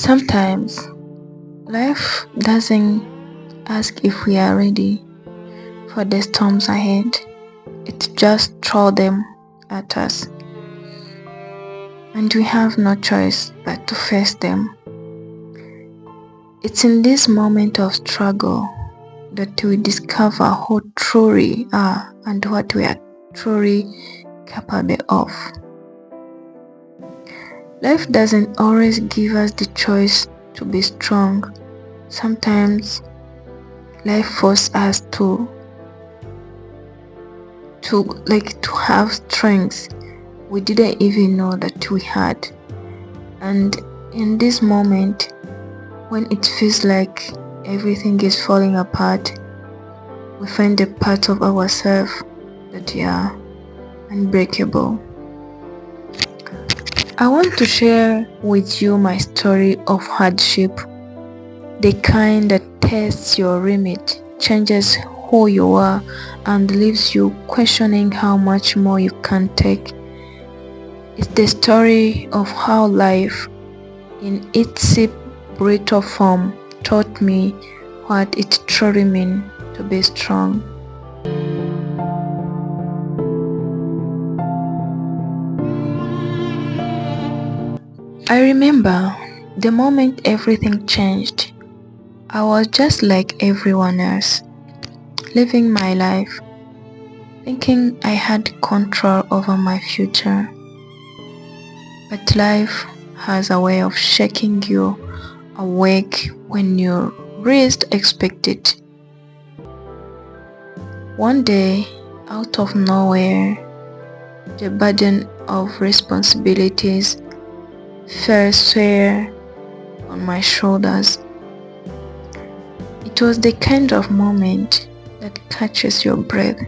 Sometimes life doesn't ask if we are ready for the storms ahead. It just throws them at us, and we have no choice but to face them. It's in this moment of struggle that we discover who truly are and what we are truly capable of. Life doesn't always give us the choice to be strong. Sometimes life forces us to have strengths we didn't even know that we had. And in this moment, when it feels like everything is falling apart, we find a part of ourselves that we are unbreakable. I want to share with you my story of hardship, the kind that tests your limit, changes who you are, and leaves you questioning how much more you can take. It's the story of how life, in its brutal form, taught me what it truly means to be strong. I remember the moment everything changed. I was just like everyone else, living my life, thinking I had control over my future. But life has a way of shaking you awake when you least expect it. One day, out of nowhere, the burden of responsibilities fell square on my shoulders. It was the kind of moment that catches your breath.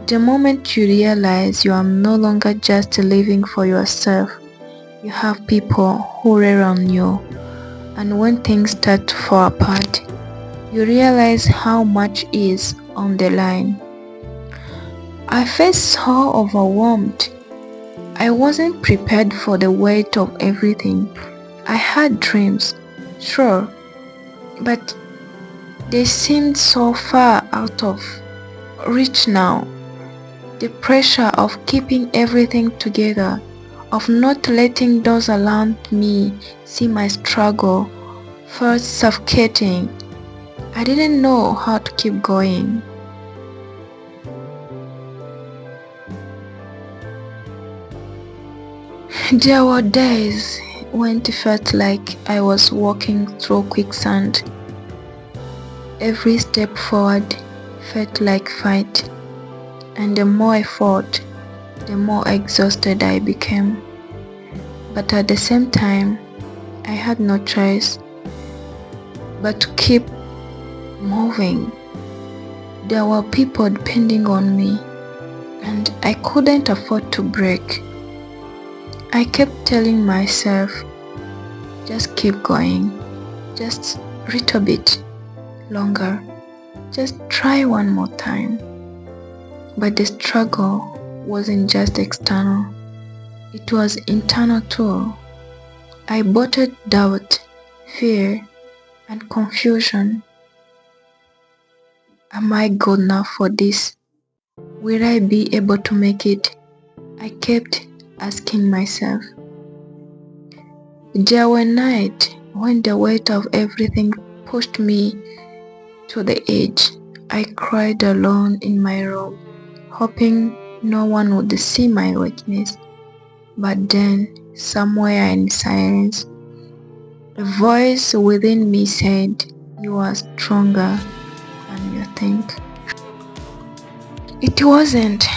The moment you realize you are no longer just living for yourself, you have people who rely on you. And when things start to fall apart, you realize how much is on the line. I felt so overwhelmed. I wasn't prepared for the weight of everything. I had dreams, sure, but they seemed so far out of reach now. The pressure of keeping everything together, of not letting those around me see my struggle, felt suffocating. I didn't know how to keep going. There were days when it felt like I was walking through quicksand. Every step forward felt like fight, and the more I fought, the more exhausted I became. But at the same time, I had no choice but to keep moving. There were people depending on me, and I couldn't afford to break. I kept telling myself, just keep going, just a little bit longer, just try one more time. But the struggle wasn't just external, it was internal too. I battled doubt, fear, and confusion. Am I good enough for this? Will I be able to make it? I kept asking myself. There were nights when the weight of everything pushed me to the edge. I cried alone in my room, hoping no one would see my weakness. But then, somewhere in silence, a voice within me said, "You are stronger than you think." It wasn't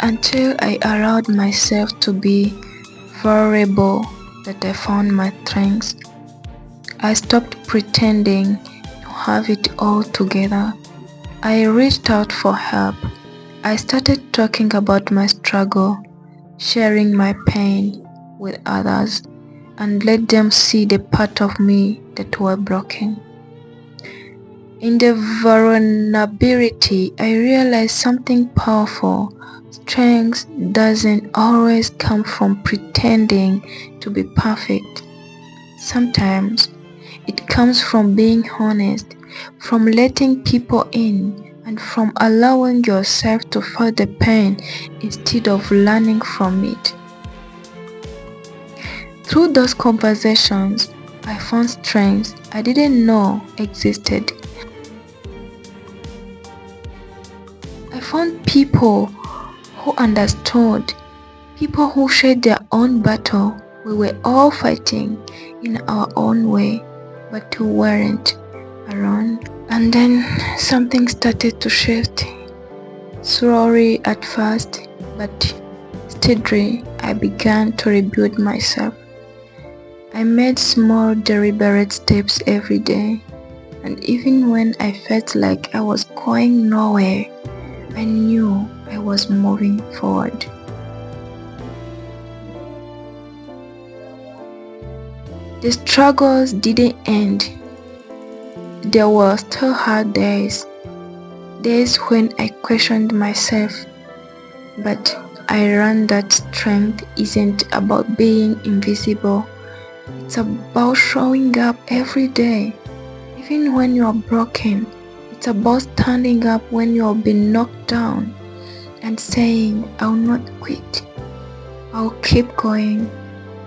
until I allowed myself to be vulnerable that I found my strength. I stopped pretending to have it all together. I reached out for help. I started talking about my struggle, sharing my pain with others, and let them see the part of me that were broken. In the vulnerability, I realized something powerful. Strength doesn't always come from pretending to be perfect. Sometimes it comes from being honest, from letting people in, and from allowing yourself to feel the pain instead of learning from it. Through those conversations, I found strengths I didn't know existed. I found people who understood, people who shared their own battle. We were all fighting in our own way, but we weren't alone. And then something started to shift. Slowly at first, but steadily, I began to rebuild myself. I made small, deliberate steps every day, and even when I felt like I was going nowhere, I knew I was moving forward. The struggles didn't end. There were still hard days when I questioned myself, but I learned that strength isn't about being invisible. It's about showing up every day, even when you are broken. It's about standing up when you have been knocked down and saying, I'll not quit. I'll keep going.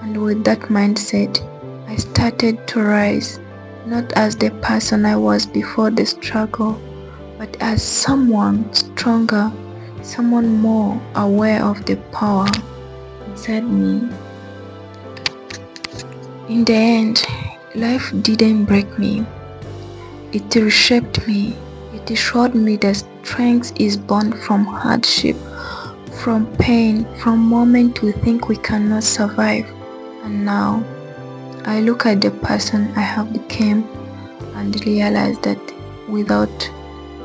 And with that mindset, I started to rise, not as the person I was before the struggle, but as someone stronger, someone more aware of the power inside me. In the end, life didn't break me. It reshaped me. It showed me that strength is born from hardship, from pain, from moments we think we cannot survive. And now, I look at the person I have become and realize that without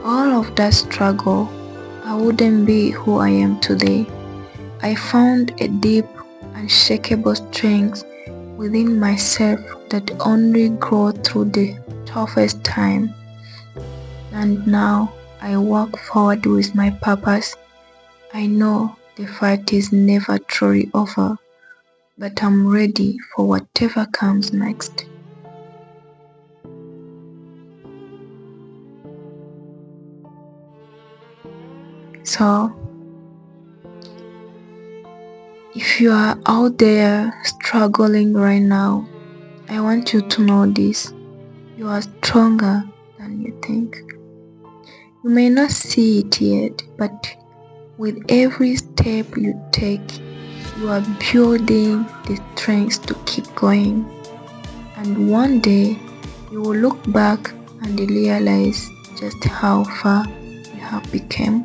all of that struggle, I wouldn't be who I am today. I found a deep, unshakable strength within myself that only grows through the toughest time. And now I walk forward with my purpose. I know the fight is never truly over, but I'm ready for whatever comes next. So, if you are out there struggling right now, I want you to know this. You are stronger than you think. You may not see it yet, but with every step you take, you are building the strength to keep going. And one day, you will look back and realize just how far you have become.